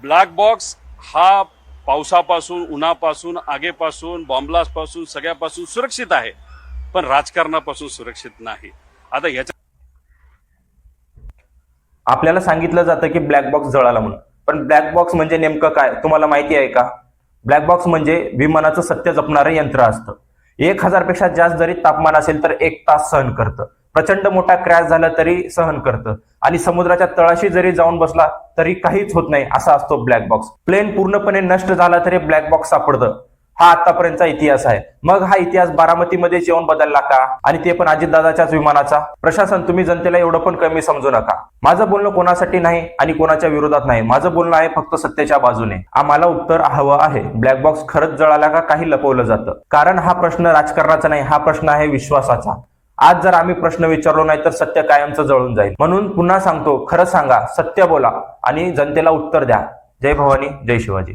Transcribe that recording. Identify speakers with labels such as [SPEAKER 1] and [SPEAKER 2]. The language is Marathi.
[SPEAKER 1] ब्लॅक बॉक्स हा पावसापासून, उन्हापासून, आगीपासून, बॉम्बलास्टपासून सगळ्यापासून सुरक्षित आहे, पण राजकारणापासून सुरक्षित नाही. आता याच्या
[SPEAKER 2] आपल्याला सांगितलं जातं की ब्लॅक बॉक्स जळाला म्हणून, पण ब्लॅक बॉक्स म्हणजे नेमकं काय तुम्हाला माहिती आहे का? ब्लॅक बॉक्स म्हणजे विमानाचं सत्य जपणारं यंत्र असतं. 1000 पेक्षा जास्त जरी तापमान असेल तर 1 तास सहन करतं. प्रचंड मोठा क्रॅश झाला तरी सहन करतं आणि समुद्राच्या तळाशी जरी जाऊन बसला तरी काहीच होत नाही असा असतो ब्लॅक बॉक्स. प्लेन पूर्णपणे नष्ट झाला तरी ब्लॅक बॉक्स सापडतं. हा आतापर्यंतचा इतिहास आहे. मग हा इतिहास बारामतीमध्ये येऊन बदलला का? आणि ते पण अजितदादाच्याच विमानाचा. प्रशासन, तुम्ही जनतेला एवढं पण कमी समजू नका. माझं बोलणं कोणासाठी नाही आणि कोणाच्या विरोधात नाही. माझं बोलणं आहे फक्त सत्याच्या बाजूने. आम्हाला उत्तर हवं आहे, ब्लॅक बॉक्स खरंच जळाला का काही लपवलं जातं? कारण हा प्रश्न राजकारणाचा नाही, हा प्रश्न आहे विश्वासाचा. आज जर आम्ही प्रश्न विचारलो नाही तर सत्य कायमचं जळून जाईल. म्हणून पुन्हा सांगतो, खरं सांगा, सत्य बोला आणि जनतेला उत्तर द्या. जय भवानी, जय शिवाजी.